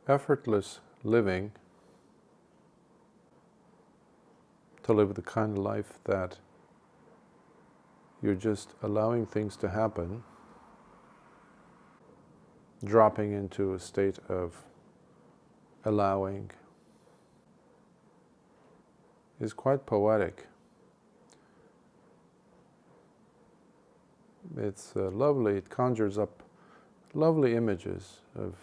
Effortless living, to live the kind of life that you're just allowing things to happen, dropping into a state of allowing, is quite poetic. It's lovely, it conjures up lovely images of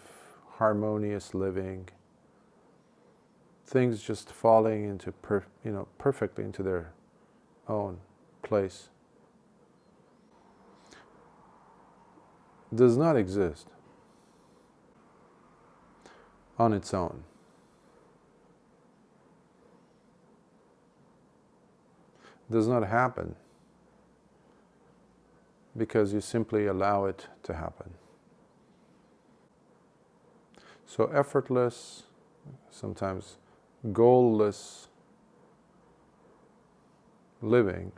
harmonious living, things just falling into perfectly into their own place. Does not exist on its own. Does not happen because you simply allow it to happen. So effortless, sometimes goalless living,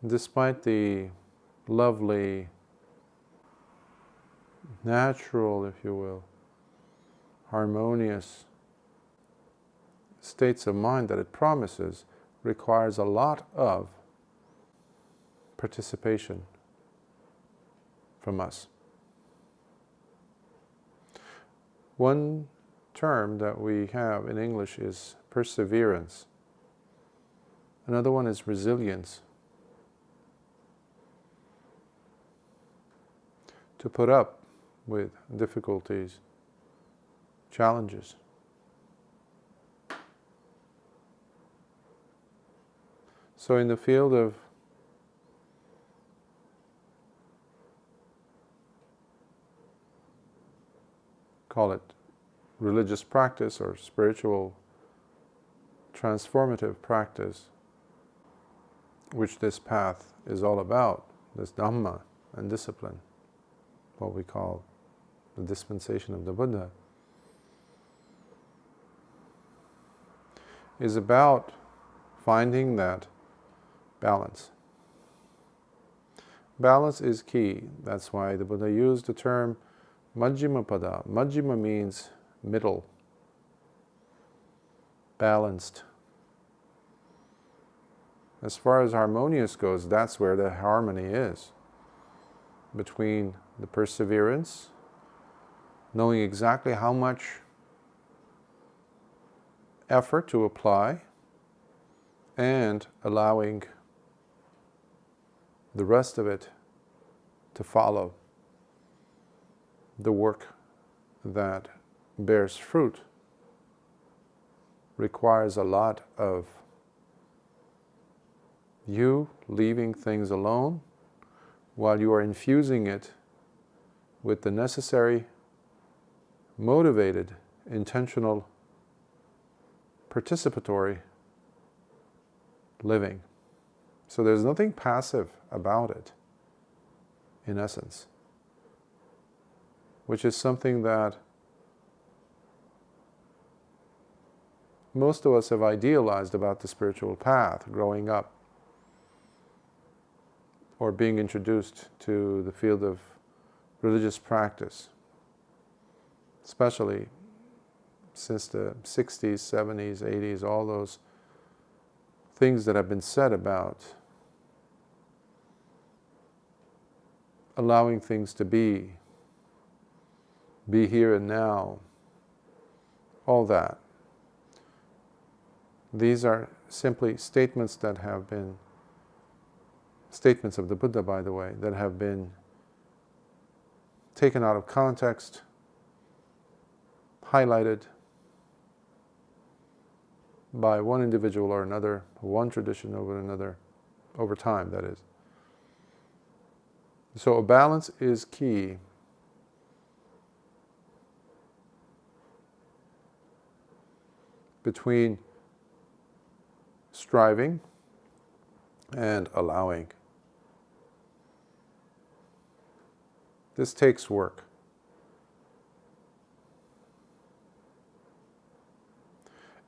despite the lovely, natural, if you will, harmonious states of mind that it promises, requires a lot of participation from us. One term that we have in English is perseverance. Another one is resilience. To put up with difficulties, challenges. So in the field of call it religious practice or spiritual transformative practice, which this path is all about, this Dhamma and discipline, what we call the dispensation of the Buddha, is about finding that balance. Balance is key. That's why the Buddha used the term Majjhima Pada. Majjhima means middle, balanced. As far as harmonious goes, that's where the harmony is. Between the perseverance, knowing exactly how much effort to apply, and allowing the rest of it to follow. The work that bears fruit requires a lot of you leaving things alone while you are infusing it with the necessary, motivated, intentional, participatory living. So there's nothing passive about it, in essence, which is something that most of us have idealized about the spiritual path growing up or being introduced to the field of religious practice, especially since the 60s, 70s, 80s, all those things that have been said about allowing things to be here and now, all that. These are simply statements that have been, statements of the Buddha, by the way, that have been taken out of context, highlighted by one individual or another, one tradition over another, over time, that is. So a balance is key. Between striving and allowing. This takes work.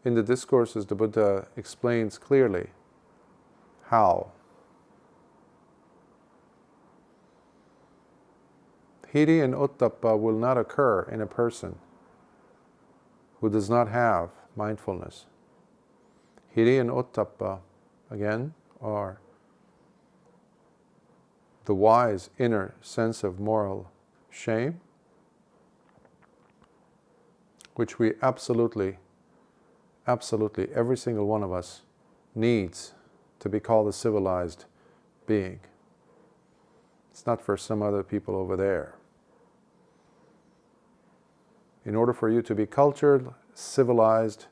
In the discourses, the Buddha explains clearly how. Hiri and Uttappa will not occur in a person who does not have mindfulness. Hiri and Uttappa, again, are the wise inner sense of moral shame, which we absolutely, every single one of us needs to be called a civilized being. It's not for some other people over there. In order for you to be cultured, civilized,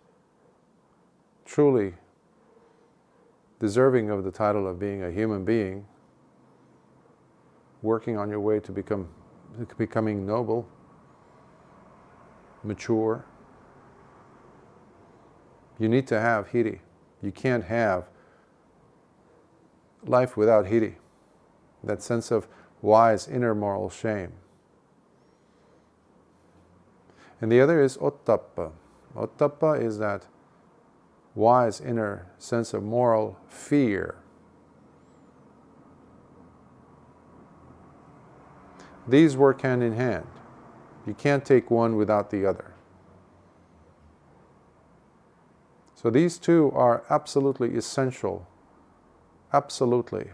truly deserving of the title of being a human being, working on your way to becoming noble, mature, you need to have hiri. You can't have life without hiri, that sense of wise inner moral shame. And the other is Uttappa. Uttappa is that wise inner sense of moral fear. These work hand in hand. You can't take one without the other. So these two are absolutely essential. Absolutely.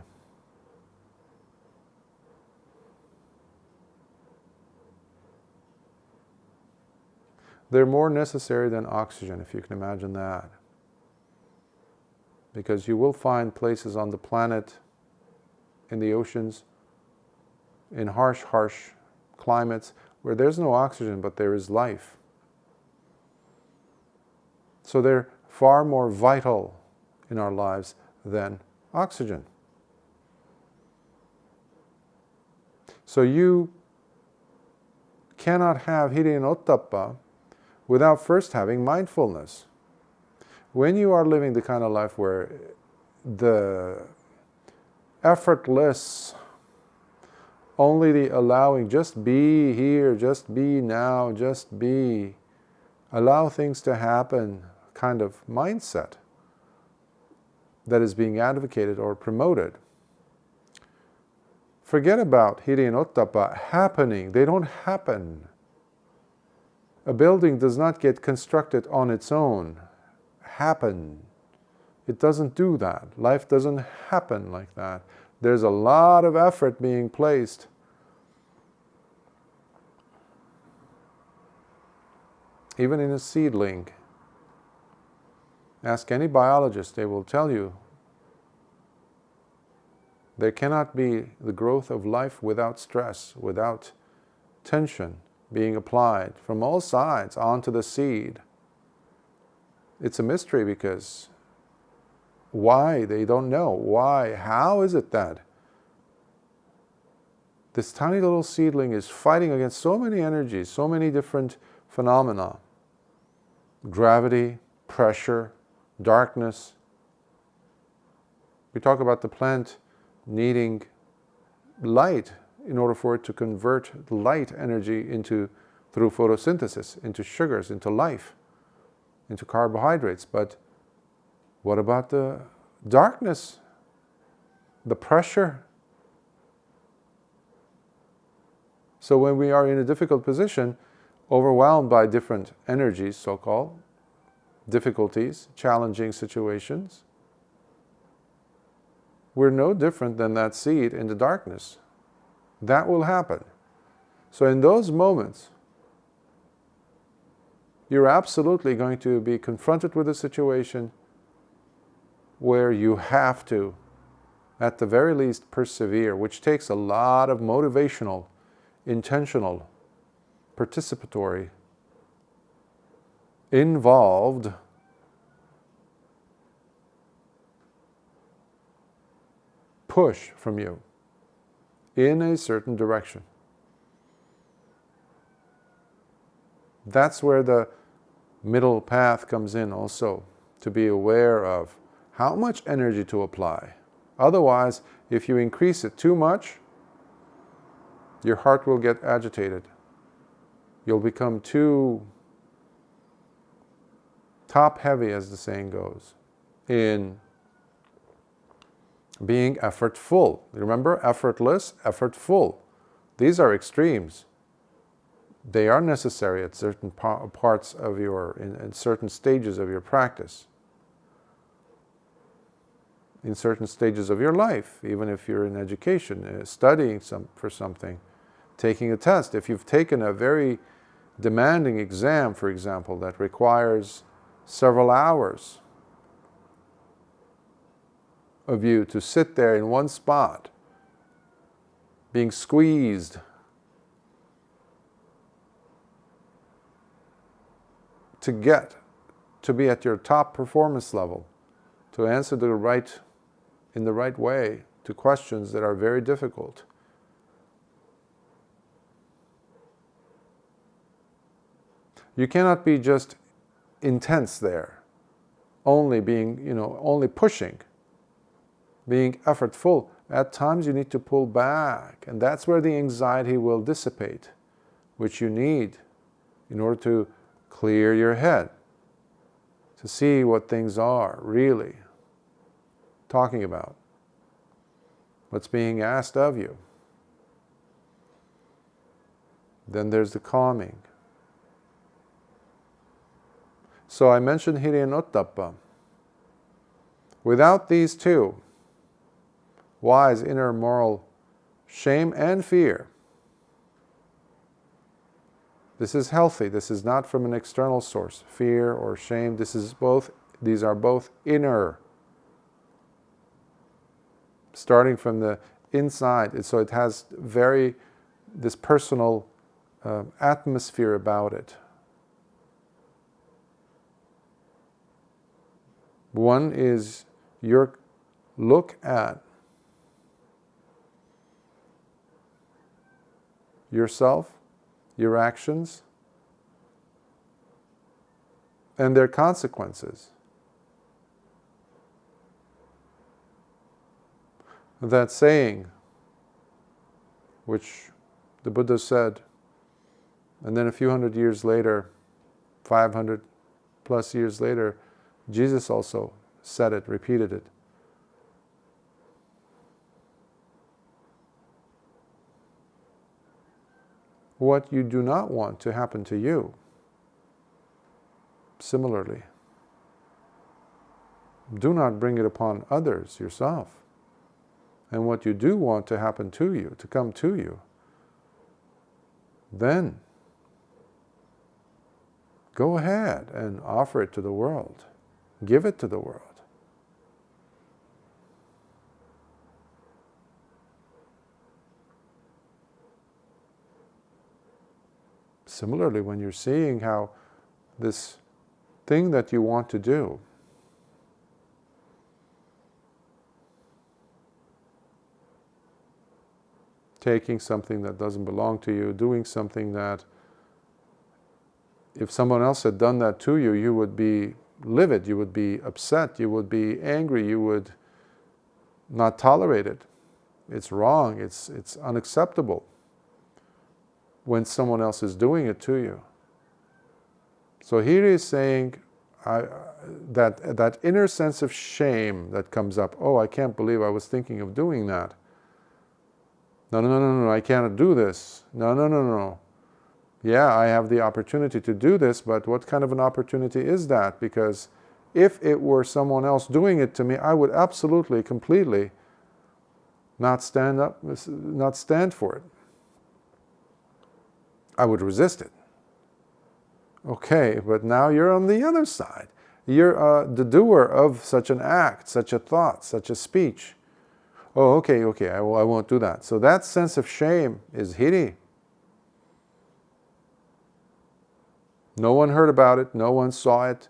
They're more necessary than oxygen, if you can imagine that. Because you will find places on the planet, in the oceans, in harsh climates, where there's no oxygen, but there is life. So they're far more vital in our lives than oxygen. So you cannot have hiri and uttappa without first having mindfulness. When you are living the kind of life where the effortless, only the allowing, just be here, just be now, just be, allow things to happen kind of mindset that is being advocated or promoted, forget about hiri and uttappa happening. They don't happen. A building does not get constructed on its own. Happen. It doesn't do that. Life doesn't happen like that. There's a lot of effort being placed. Even in a seedling. Ask any biologist, they will tell you there cannot be the growth of life without stress, without tension being applied from all sides onto the seed. It's a mystery because why? They don't know. Why? How is it that this tiny little seedling is fighting against so many energies, so many different phenomena? Gravity, pressure, darkness. We talk about the plant needing light in order for it to convert light energy through photosynthesis, into sugars, into life, into carbohydrates. But what about the darkness, the pressure? So when we are in a difficult position, overwhelmed by different energies, so-called, difficulties, challenging situations, we're no different than that seed in the darkness. That will happen. So in those moments, you're absolutely going to be confronted with a situation where you have to, at the very least, persevere, which takes a lot of motivational, intentional, participatory, involved push from you in a certain direction. That's where the middle path comes in also, to be aware of how much energy to apply. Otherwise, if you increase it too much, your heart will get agitated. You'll become too top-heavy, as the saying goes, in being effortful. Remember, effortless, effortful. These are extremes. They are necessary at certain parts of in certain stages of your practice, in certain stages of your life, even if you're in education, studying for something, taking a test. If you've taken a very demanding exam, for example, that requires several hours of you to sit there in one spot, being squeezed, to get to be at your top performance level, to answer in the right way to questions that are very difficult. You cannot be just intense there, only pushing, being effortful. At times you need to pull back, and that's where the anxiety will dissipate, which you need in order to clear your head, to see what things are really talking about, what's being asked of you. Then there's the calming. So I mentioned Hiri and Ottappa. Without these two, wise inner moral shame and fear, this is healthy. This is not from an external source. Fear or shame, these are both inner. Starting from the inside. So it has this personal atmosphere about it. One is your look at yourself, your actions, and their consequences. That saying, which the Buddha said, and then a few hundred years later, 500 plus years later, Jesus also said it, repeated it. What you do not want to happen to you, similarly, do not bring it upon others, yourself. And what you do want to happen to you, to come to you, then go ahead and offer it to the world. Give it to the world. Similarly, when you're seeing how this thing that you want to do, taking something that doesn't belong to you, doing something that if someone else had done that to you, you would be livid, you would be upset, you would be angry, you would not tolerate it. It's wrong, it's unacceptable when someone else is doing it to you. So here he's saying that inner sense of shame that comes up. Oh, I can't believe I was thinking of doing that. No, I cannot do this. No. Yeah, I have the opportunity to do this, but what kind of an opportunity is that? Because if it were someone else doing it to me, I would absolutely, completely not stand for it. I would resist it. Okay, but now you're on the other side. You're the doer of such an act, such a thought, such a speech. Oh, okay, I won't do that. So that sense of shame is hiri. No one heard about it, no one saw it.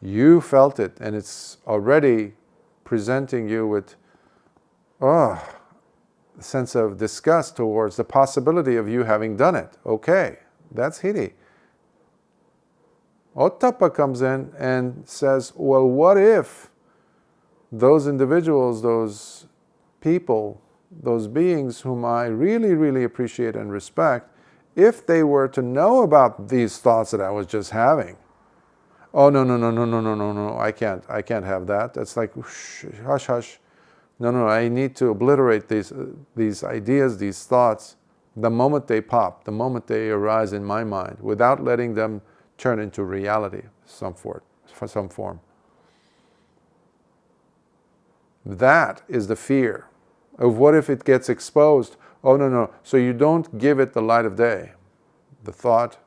You felt it, and it's already presenting you with a sense of disgust towards the possibility of you having done it. Okay, that's hiri. Ottappa comes in and says, well, what if those individuals, those people, those beings whom I really, really appreciate and respect, if they were to know about these thoughts that I was just having, oh, no, I can't have that. That's like, hush. No, I need to obliterate these ideas, these thoughts. the moment they pop, the moment they arise in my mind, without letting them turn into reality for some form. That is the fear of what if it gets exposed. Oh, no. So you don't give it the light of day. The thought,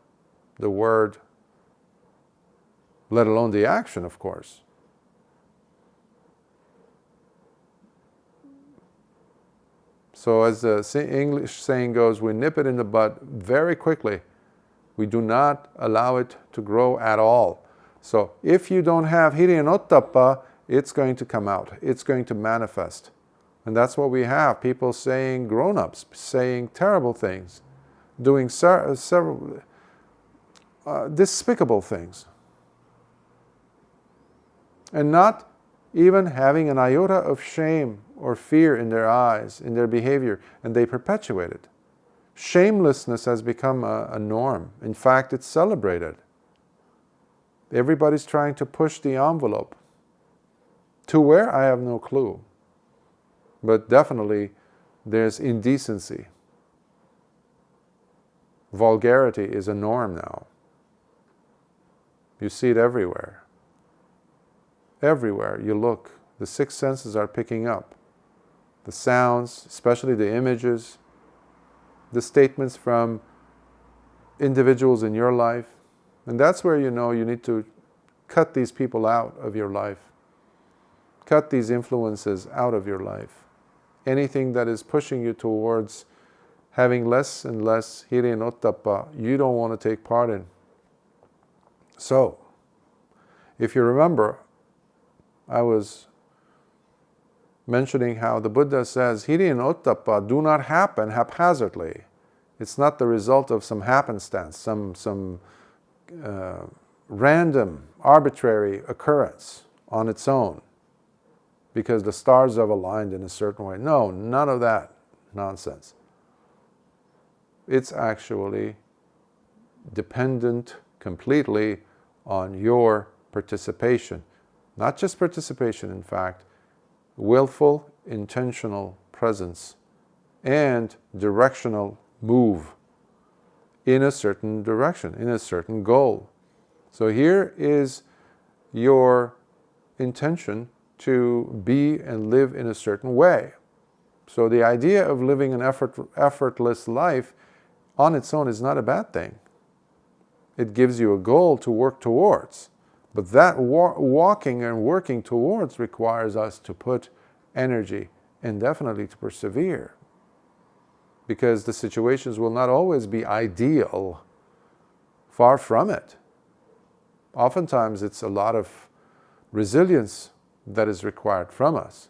the word, let alone the action, of course. So as the English saying goes, we nip it in the bud very quickly. We do not allow it to grow at all. So if you don't have hiri and ottappa, it's going to come out. It's going to manifest. And that's what we have. People saying, grown-ups, saying terrible things, doing several despicable things. And not even having an iota of shame or fear in their eyes, in their behavior, and they perpetuate it. Shamelessness has become a norm. In fact, it's celebrated. Everybody's trying to push the envelope. To where, I have no clue. But definitely, there's indecency. Vulgarity is a norm now. You see it everywhere. Everywhere you look, the six senses are picking up. The sounds, especially the images, the statements from individuals in your life. And that's where you know you need to cut these people out of your life. Cut these influences out of your life. Anything that is pushing you towards having less and less hiri and ottappa, you don't want to take part in. So, if you remember, I was mentioning how the Buddha says hiri and ottappa do not happen haphazardly. It's not the result of some happenstance, some random, arbitrary occurrence on its own because the stars have aligned in a certain way. No, none of that nonsense. It's actually dependent completely on your participation. Not just participation, in fact, willful, intentional presence and directional move in a certain direction, in a certain goal. So here is your intention to be and live in a certain way. So the idea of living an effortless life on its own is not a bad thing. It gives you a goal to work towards. But that walking and working towards requires us to put energy and definitely to persevere. Because the situations will not always be ideal. Far from it. Oftentimes it's a lot of resilience that is required from us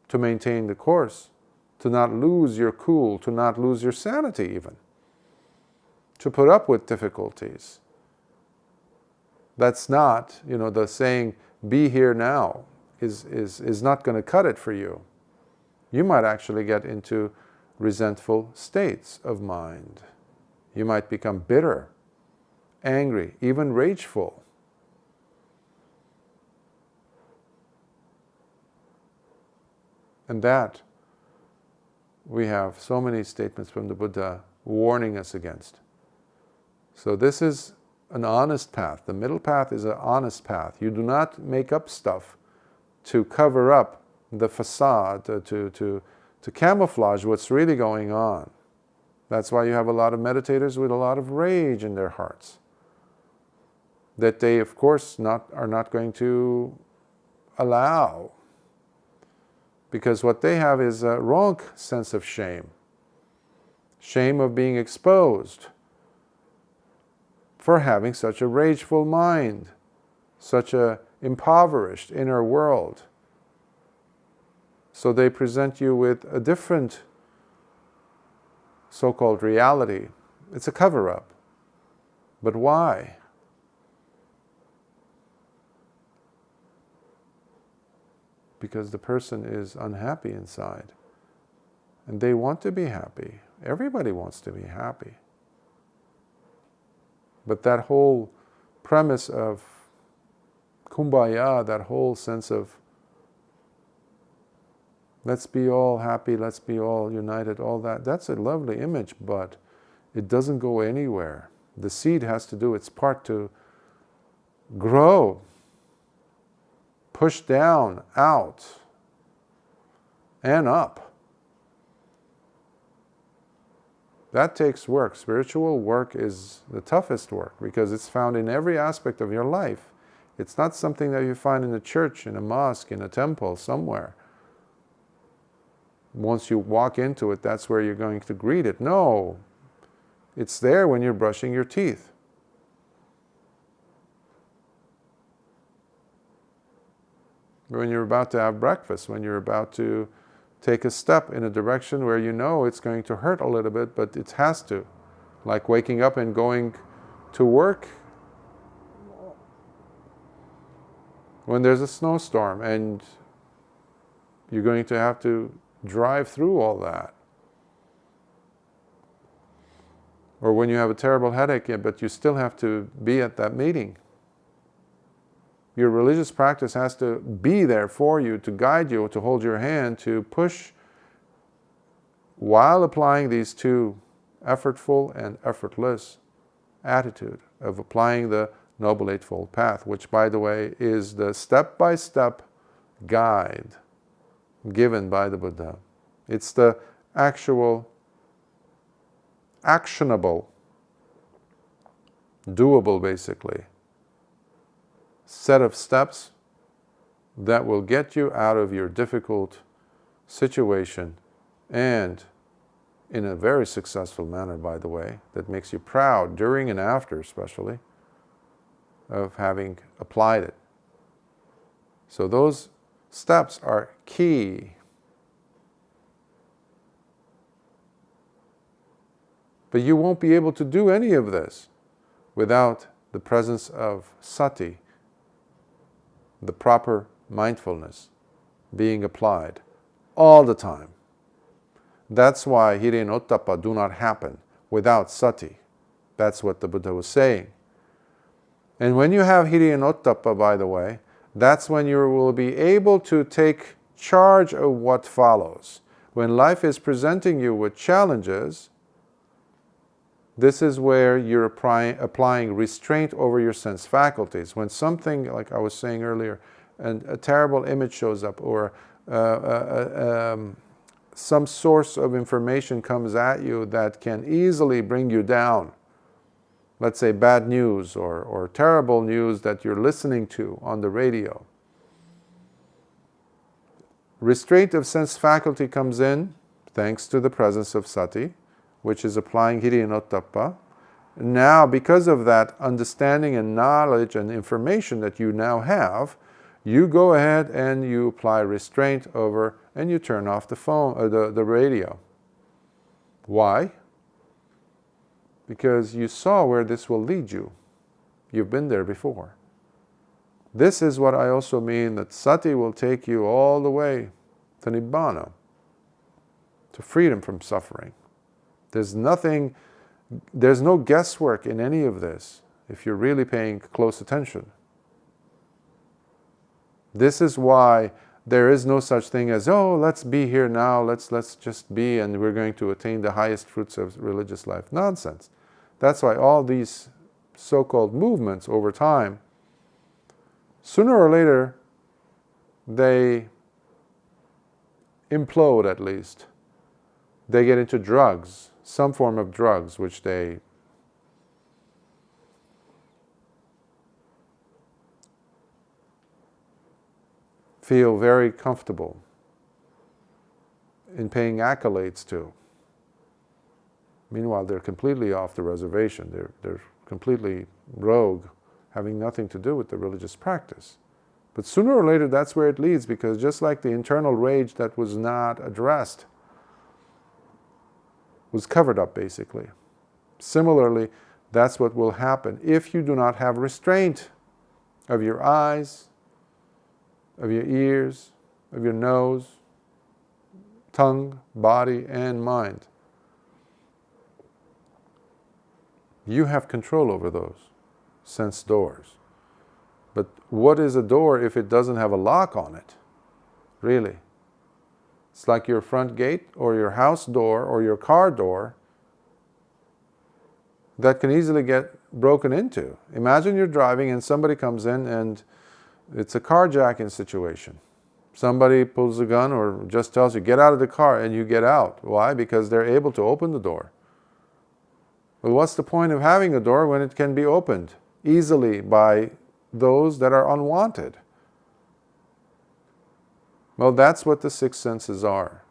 to maintain the course, to not lose your cool, to not lose your sanity even, to put up with difficulties. That's not, the saying, be here now, is not going to cut it for you. You might actually get into resentful states of mind. You might become bitter, angry, even rageful. And that, we have so many statements from the Buddha warning us against. So this is an honest path. The middle path is an honest path. You do not make up stuff to cover up the facade, to camouflage what's really going on. That's why you have a lot of meditators with a lot of rage in their hearts. That they, of course, are not going to allow. Because what they have is a wrong sense of shame. Shame of being exposed for having such a rageful mind, such a impoverished inner world. So they present you with a different so-called reality. It's a cover-up. But why? Because the person is unhappy inside. And they want to be happy. Everybody wants to be happy. But that whole premise of kumbaya, that whole sense of Let's be all happy, let's be all united, all that. That's a lovely image, but it doesn't go anywhere. The seed has to do its part to grow, push down, out, and up. That takes work. Spiritual work is the toughest work because it's found in every aspect of your life. It's not something that you find in a church, in a mosque, in a temple, somewhere. Once you walk into it, that's where you're going to greet it. No, it's there when you're brushing your teeth. When you're about to have breakfast, when you're about to take a step in a direction where you know it's going to hurt a little bit, but it has to. Like waking up and going to work when there's a snowstorm and you're going to have to drive through all that. Or when you have a terrible headache, but you still have to be at that meeting. Your religious practice has to be there for you, to guide you, to hold your hand, to push while applying these two, effortful and effortless attitude of applying the Noble Eightfold Path, which, by the way, is the step-by-step guide given by the Buddha. It's the actual, actionable, doable, basically, set of steps that will get you out of your difficult situation, and in a very successful manner, by the way, that makes you proud during and after, especially, of having applied it. So those steps are key. But you won't be able to do any of this without the presence of sati, the proper mindfulness, being applied all the time. That's why Hiri and Ottappa do not happen without sati. That's what the Buddha was saying. And when you have Hiri and Ottappa, by the way, that's when you will be able to take charge of what follows. When life is presenting you with challenges, this is where you're applying restraint over your sense faculties. When something, like I was saying earlier, and a terrible image shows up, or some source of information comes at you that can easily bring you down, let's say bad news or terrible news that you're listening to on the radio. Restraint of sense faculty comes in thanks to the presence of sati, which is applying Hiri and Ottappa. Now, because of that understanding and knowledge and information that you now have, you go ahead and you apply restraint over, and you turn off the phone or the radio. Why? Because you saw where this will lead you. You've been there before. This is what I also mean, that sati will take you all the way to Nibbana, to freedom from suffering. There's no guesswork in any of this if you're really paying close attention. This is why there is no such thing as, oh, let's be here now, let's just be, and we're going to attain the highest fruits of religious life. Nonsense. That's why all these so-called movements over time, sooner or later, they implode at least. They get into drugs, some form of drugs, which they feel very comfortable in paying accolades to. Meanwhile, they're completely off the reservation. They're completely rogue, having nothing to do with the religious practice. But sooner or later, that's where it leads, because just like the internal rage that was not addressed was covered up, basically. Similarly, that's what will happen if you do not have restraint of your eyes, of your ears, of your nose, tongue, body, and mind. You have control over those sense doors. But what is a door if it doesn't have a lock on it? Really? It's like your front gate or your house door or your car door that can easily get broken into. Imagine you're driving and somebody comes in and it's a carjacking situation. Somebody pulls a gun or just tells you, get out of the car, and you get out. Why? Because they're able to open the door. Well, what's the point of having a door when it can be opened easily by those that are unwanted? Well, that's what the six senses are.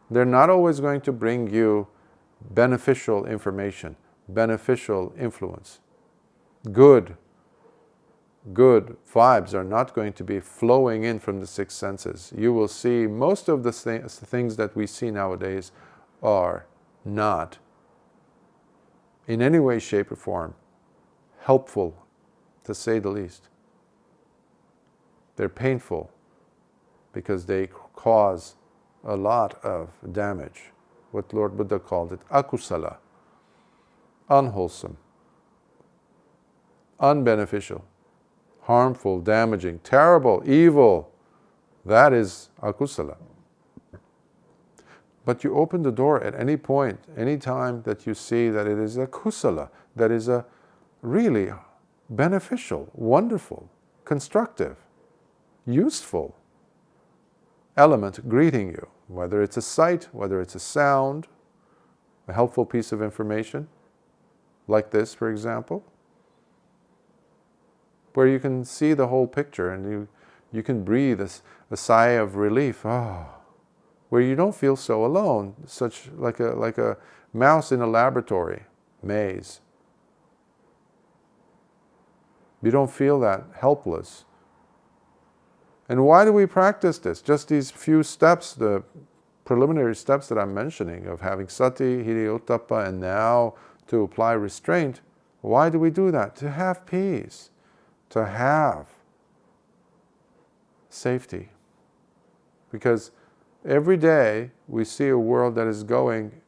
They're not always going to bring you beneficial information, beneficial influence. Good vibes are not going to be flowing in from the six senses. You will see most of the things that we see nowadays are not in any way, shape, or form helpful, to say the least. They're painful because they cause a lot of damage. What Lord Buddha called it, akusala, unwholesome, unbeneficial, harmful, damaging, terrible, evil. That is akusala. But you open the door at any point, any time that you see that it is a kusala, that is a really beneficial, wonderful, constructive, useful element greeting you, whether it's a sight, whether it's a sound, a helpful piece of information, like this, for example, where you can see the whole picture and you can breathe a sigh of relief, where you don't feel so alone, such like a mouse in a laboratory maze. You don't feel that helpless. And why do we practice this? Just these few steps, the preliminary steps that I'm mentioning of having sati, hiri-ottappa, and now to apply restraint. Why do we do that? To have peace, to have safety. Because every day we see a world that is going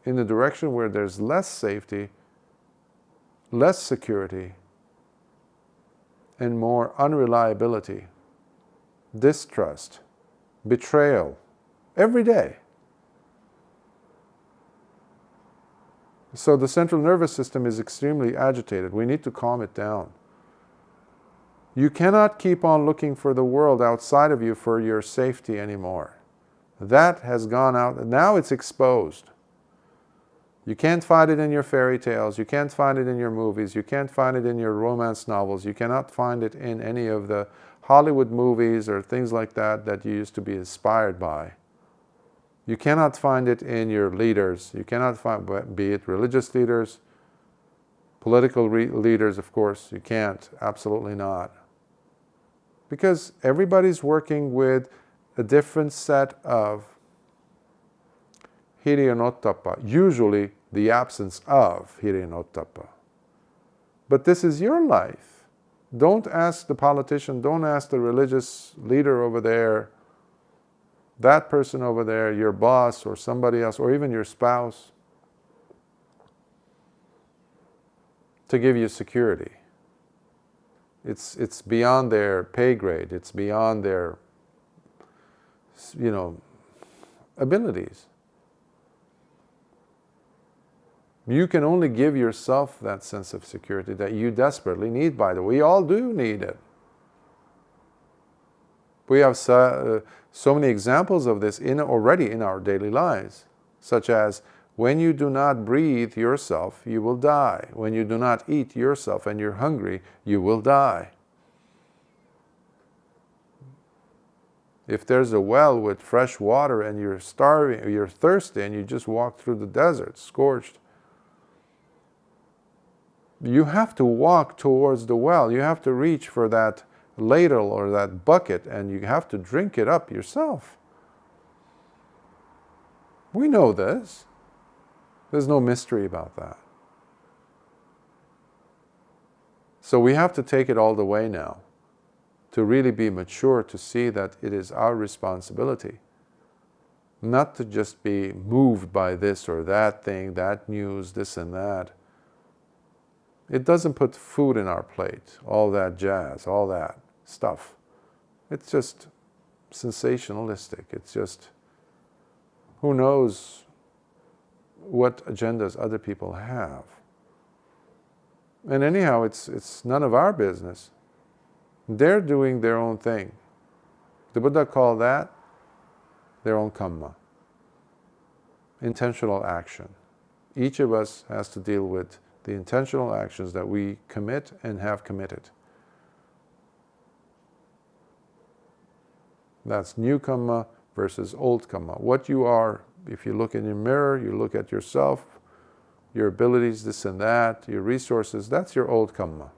in the direction where there's less safety, less security, and more unreliability, distrust, betrayal, every day. So the central nervous system is extremely agitated. We need to calm it down. You cannot keep on looking for the world outside of you for your safety anymore. That has gone out, now it's exposed. You can't find it in your fairy tales, you can't find it in your movies, you can't find it in your romance novels, you cannot find it in any of the Hollywood movies or things like that that you used to be inspired by. You cannot find it in your leaders, you cannot find, be it religious leaders, political leaders, of course, you can't, absolutely not. Because everybody's working with a different set of hiri-ottappa, usually the absence of hiri-ottappa. But this is your life. Don't ask the politician, don't ask the religious leader over there, that person over there, your boss or somebody else, or even your spouse, to give you security. It's beyond their pay grade, it's beyond their, abilities. You can only give yourself that sense of security that you desperately need, by the way. We all do need it. We have so many examples of this already in our daily lives, such as when you do not breathe yourself, you will die. When you do not eat yourself and you're hungry, you will die. If there's a well with fresh water and you're starving, or you're thirsty and you just walk through the desert, scorched, you have to walk towards the well. You have to reach for that ladle or that bucket and you have to drink it up yourself. We know this. There's no mystery about that. So we have to take it all the way now to really be mature, to see that it is our responsibility. Not to just be moved by this or that thing, that news, this and that. It doesn't put food in our plate, all that jazz, all that stuff. It's just sensationalistic. It's just, who knows what agendas other people have. And anyhow, it's none of our business. They're doing their own thing. The Buddha called that their own kamma. Intentional action. Each of us has to deal with the intentional actions that we commit and have committed. That's new kamma versus old kamma. What you are, if you look in your mirror, you look at yourself, your abilities, this and that, your resources, that's your old kamma.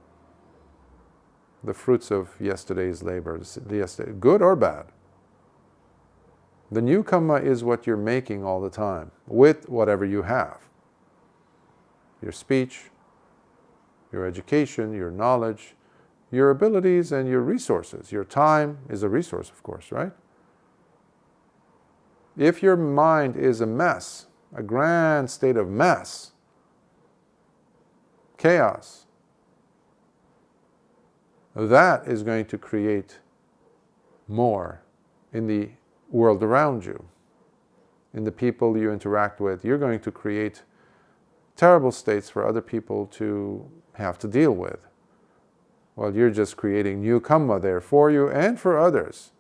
The fruits of yesterday's labor, good or bad. The new kamma is what you're making all the time, with whatever you have. Your speech, your education, your knowledge, your abilities and your resources. Your time is a resource, of course, right? If your mind is a mess, a grand state of mess, chaos, that is going to create more in the world around you, in the people you interact with. You're going to create terrible states for other people to have to deal with. Well, you're just creating new kamma there for you and for others,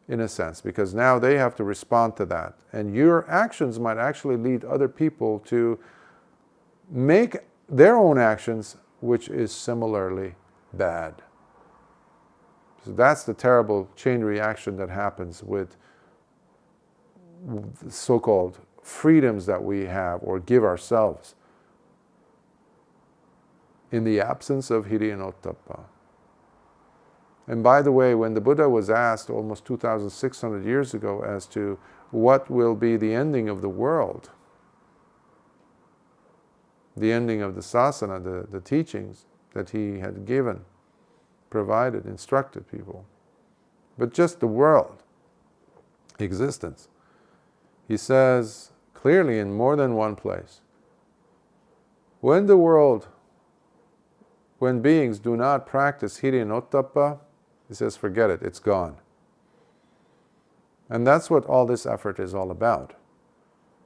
in a sense, because now they have to respond to that. And your actions might actually lead other people to make their own actions, which is similarly bad. So that's the terrible chain reaction that happens with so-called freedoms that we have or give ourselves in the absence of hiri and ottappa. And by the way, when the Buddha was asked almost 2,600 years ago as to what will be the ending of the world, the ending of the sasana, the teachings that he had given, provided, instructed people, but just the world, existence. He says clearly in more than one place, when beings do not practice hiri and ottappa, he says, forget it, it's gone. And that's what all this effort is all about.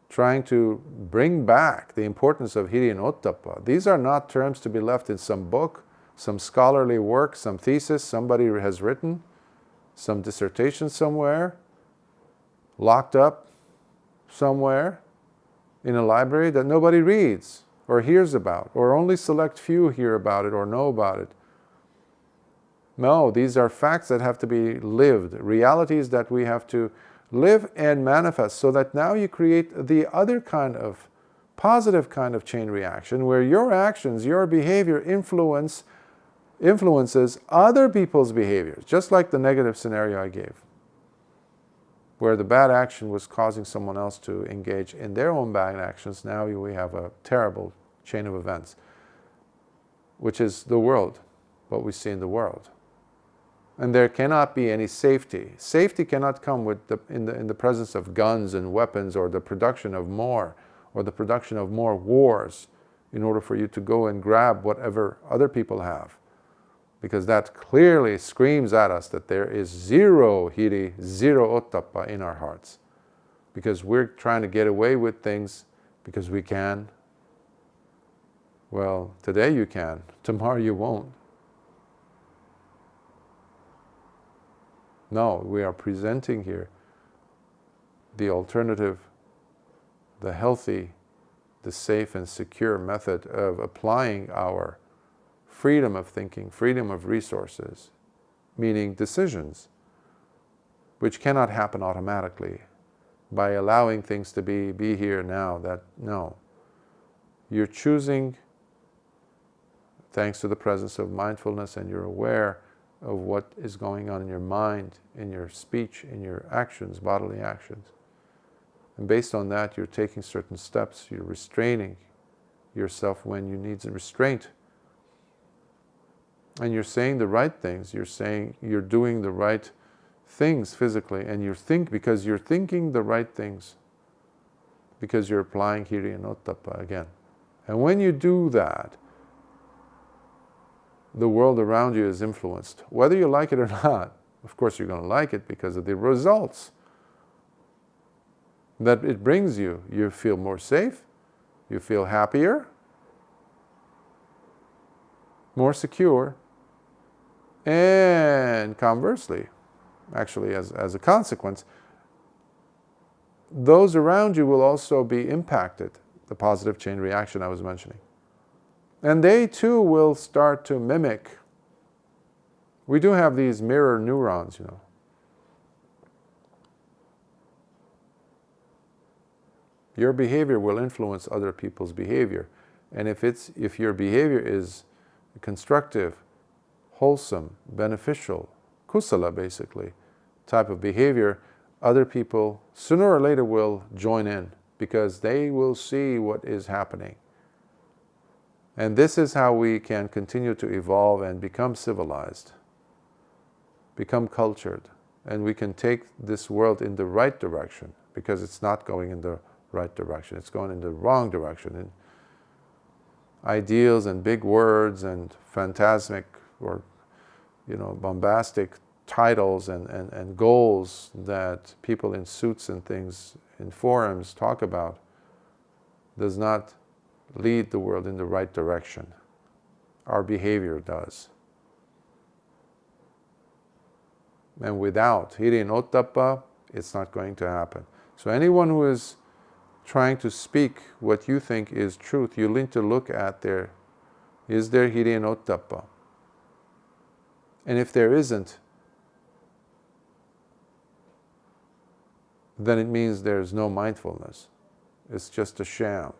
Trying to bring back the importance of hiri and ottappa. These are not terms to be left in some book, some scholarly work, some thesis somebody has written, some dissertation somewhere, locked up somewhere in a library that nobody reads or hears about, or only select few hear about it or know about it. No, these are facts that have to be lived, realities that we have to live and manifest, so that now you create the other kind of positive kind of chain reaction where your actions, your behavior influences other people's behaviors, just like the negative scenario I gave, where the bad action was causing someone else to engage in their own bad actions. Now we have a terrible chain of events, which is the world, what we see in the world. And there cannot be any safety. Safety cannot come with in the presence of guns and weapons, or the production of more, or the production of more wars in order for you to go and grab whatever other people have. Because that clearly screams at us that there is zero hiri, zero ottappa in our hearts. Because we're trying to get away with things because we can. Well, today you can, tomorrow you won't. No, we are presenting here the alternative, the healthy, the safe and secure method of applying our freedom of thinking, freedom of resources, meaning decisions, which cannot happen automatically by allowing things to be here now. No. You're choosing, thanks to the presence of mindfulness, and you're aware of what is going on in your mind, in your speech, in your actions, bodily actions. And based on that, you're taking certain steps, you're restraining yourself when you need restraint. And you're saying the right things, you're doing the right things physically, and because you're thinking the right things, because you're applying hiri and ottappa again. And when you do that, the world around you is influenced, whether you like it or not. Of course you're going to like it because of the results that it brings you. You feel more safe, you feel happier, more secure, and conversely, actually as a consequence, those around you will also be impacted, the positive chain reaction I was mentioning. And they too will start to mimic. We do have these mirror neurons, Your behavior will influence other people's behavior. And if your behavior is constructive, wholesome, beneficial, kusala basically, type of behavior, other people sooner or later will join in because they will see what is happening. And this is how we can continue to evolve and become civilized, become cultured, and we can take this world in the right direction, because it's not going in the right direction. It's going in the wrong direction. In ideals and big words and phantasmic or bombastic titles and goals that people in suits and things in forums talk about does not lead the world in the right direction. Our behavior does. And without hiri and ottappa, it's not going to happen. So anyone who is trying to speak what you think is truth, you need to look at is there hiri and ottappa? And if there isn't, then it means there's no mindfulness. It's just a sham.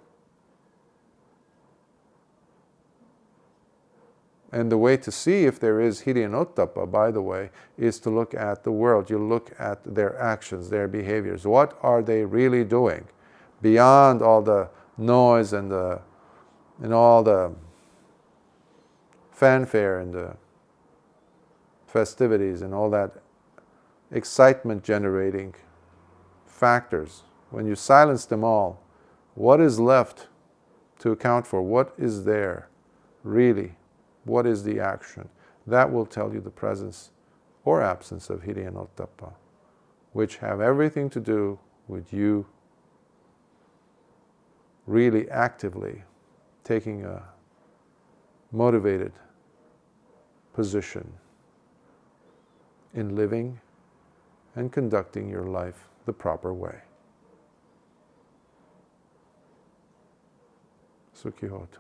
And the way to see if there is hiri and ottappa, by the way, is to look at the world. You look at their actions, their behaviors. What are they really doing? Beyond all the noise and all the fanfare and the festivities and all that excitement generating factors. When you silence them all, what is left to account for? What is there really? What is the action? That will tell you the presence or absence of hiri and ottappa, which have everything to do with you really actively taking a motivated position in living and conducting your life the proper way. Sukhi Hotu.